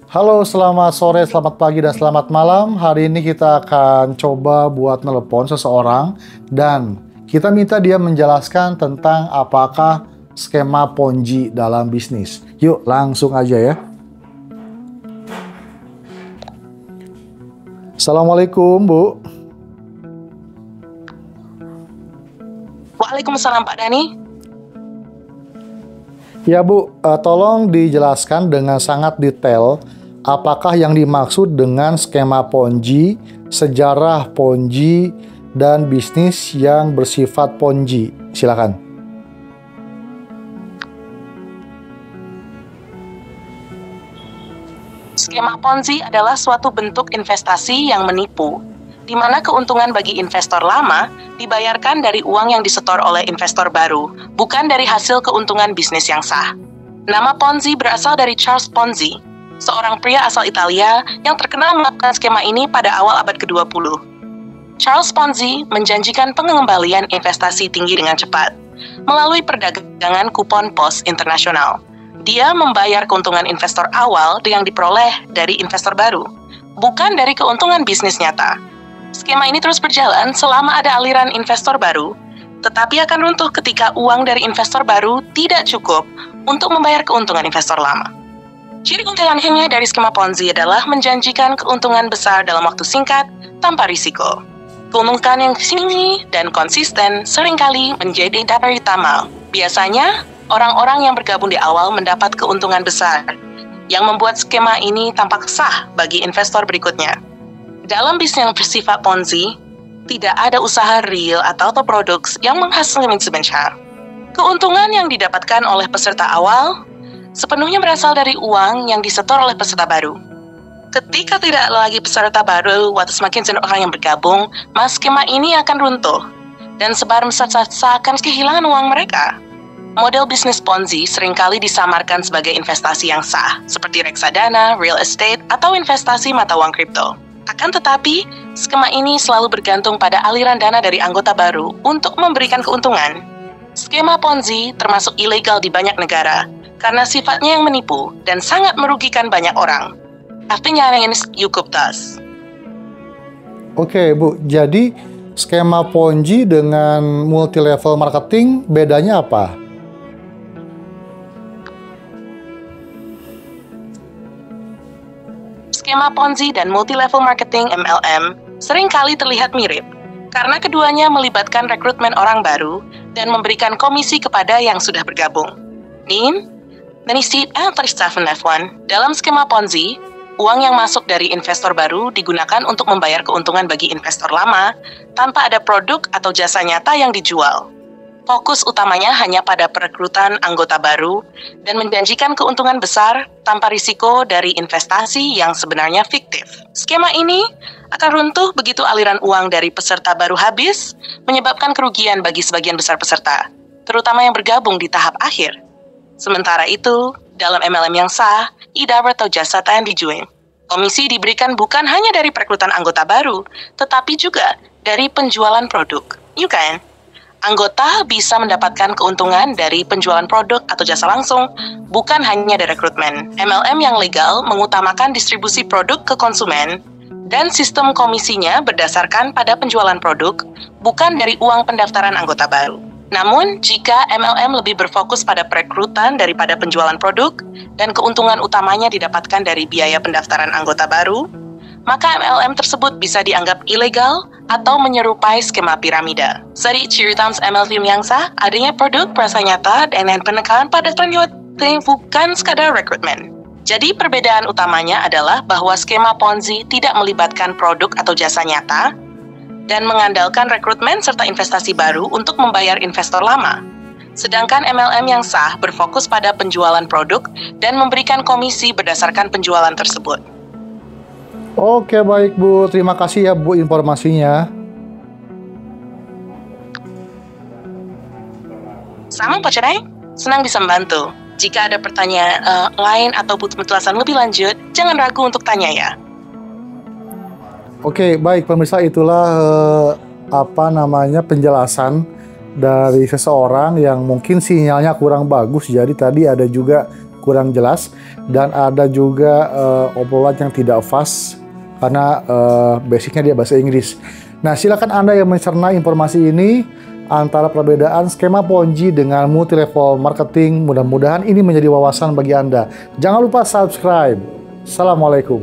Halo, selamat sore, selamat pagi, dan selamat malam. Hari ini kita akan coba buat telepon seseorang dan kita minta dia menjelaskan tentang apakah skema Ponzi dalam bisnis. Yuk, langsung aja ya. Assalamualaikum, Bu. Waalaikumsalam Pak Dani. Ya, Bu, tolong dijelaskan dengan sangat detail apakah yang dimaksud dengan skema Ponzi, sejarah Ponzi, dan bisnis yang bersifat Ponzi. Silakan. Skema Ponzi adalah suatu bentuk investasi yang menipu, di mana keuntungan bagi investor lama dibayarkan dari uang yang disetor oleh investor baru, bukan dari hasil keuntungan bisnis yang sah. Nama Ponzi berasal dari Charles Ponzi, seorang pria asal Italia yang terkenal melakukan skema ini pada awal abad ke-20. Charles Ponzi menjanjikan pengembalian investasi tinggi dengan cepat, melalui perdagangan kupon pos internasional. Dia membayar keuntungan investor awal yang diperoleh dari investor baru, bukan dari keuntungan bisnis nyata. Skema ini terus berjalan selama ada aliran investor baru, tetapi akan runtuh ketika uang dari investor baru tidak cukup untuk membayar keuntungan investor lama. Ciri utamanya dari skema Ponzi adalah menjanjikan keuntungan besar dalam waktu singkat tanpa risiko. Keuntungan yang tinggi dan konsisten seringkali menjadi dasar utama. Biasanya, orang-orang yang bergabung di awal mendapat keuntungan besar, yang membuat skema ini tampak sah bagi investor berikutnya. Dalam bisnis yang bersifat Ponzi, tidak ada usaha real atau produk yang menghasilkan sebenarnya. Keuntungan yang didapatkan oleh peserta awal sepenuhnya berasal dari uang yang disetor oleh peserta baru. Ketika tidak lagi peserta baru atau semakin banyak orang yang bergabung, maka skema ini akan runtuh dan seakan kehilangan uang mereka. Model bisnis Ponzi seringkali disamarkan sebagai investasi yang sah, seperti reksadana, real estate, atau investasi mata uang kripto. Akan tetapi, skema ini selalu bergantung pada aliran dana dari anggota baru untuk memberikan keuntungan. Skema Ponzi termasuk ilegal di banyak negara, karena sifatnya yang menipu dan sangat merugikan banyak orang. Artinya yang ini cukup tas. Oke, Bu. Jadi, skema Ponzi dengan multi-level marketing bedanya apa? Skema Ponzi dan multi-level marketing (MLM) seringkali terlihat mirip, karena keduanya melibatkan rekrutmen orang baru dan memberikan komisi kepada yang sudah bergabung. Dalam skema Ponzi, uang yang masuk dari investor baru digunakan untuk membayar keuntungan bagi investor lama tanpa ada produk atau jasa nyata yang dijual. Fokus utamanya hanya pada perekrutan anggota baru dan menjanjikan keuntungan besar tanpa risiko dari investasi yang sebenarnya fiktif. Skema ini akan runtuh begitu aliran uang dari peserta baru habis, menyebabkan kerugian bagi sebagian besar peserta, terutama yang bergabung di tahap akhir. Sementara itu, dalam MLM yang sah, idar atau jasa yang dijual, komisi diberikan bukan hanya dari perekrutan anggota baru, tetapi juga dari penjualan produk. Anggota bisa mendapatkan keuntungan dari penjualan produk atau jasa langsung, bukan hanya dari rekrutmen. MLM yang legal mengutamakan distribusi produk ke konsumen, dan sistem komisinya berdasarkan pada penjualan produk, bukan dari uang pendaftaran anggota baru. Namun, jika MLM lebih berfokus pada perekrutan daripada penjualan produk, dan keuntungan utamanya didapatkan dari biaya pendaftaran anggota baru, maka MLM tersebut bisa dianggap ilegal atau menyerupai skema piramida. Jadi, ciri utama MLM yang sah adanya produk perasa nyata dan penekanan pada ternyata bukan sekadar rekrutmen. Jadi, perbedaan utamanya adalah bahwa skema Ponzi tidak melibatkan produk atau jasa nyata dan mengandalkan rekrutmen serta investasi baru untuk membayar investor lama. Sedangkan MLM yang sah berfokus pada penjualan produk dan memberikan komisi berdasarkan penjualan tersebut. Oke, baik, Bu. Terima kasih ya, Bu, informasinya. Sama Pak Cerai, senang bisa membantu. Jika ada pertanyaan lain atau butuh penjelasan lebih lanjut, jangan ragu untuk tanya ya. Oke, baik pemirsa, itulah penjelasan dari seseorang yang mungkin sinyalnya kurang bagus. Jadi tadi ada juga kurang jelas, dan ada juga obrolan yang tidak fast karena basicnya dia bahasa Inggris. Nah, silakan Anda yang mencerna informasi ini antara perbedaan skema Ponzi dengan multi-level marketing. Mudah-mudahan ini menjadi wawasan bagi Anda. Jangan lupa subscribe. Assalamualaikum.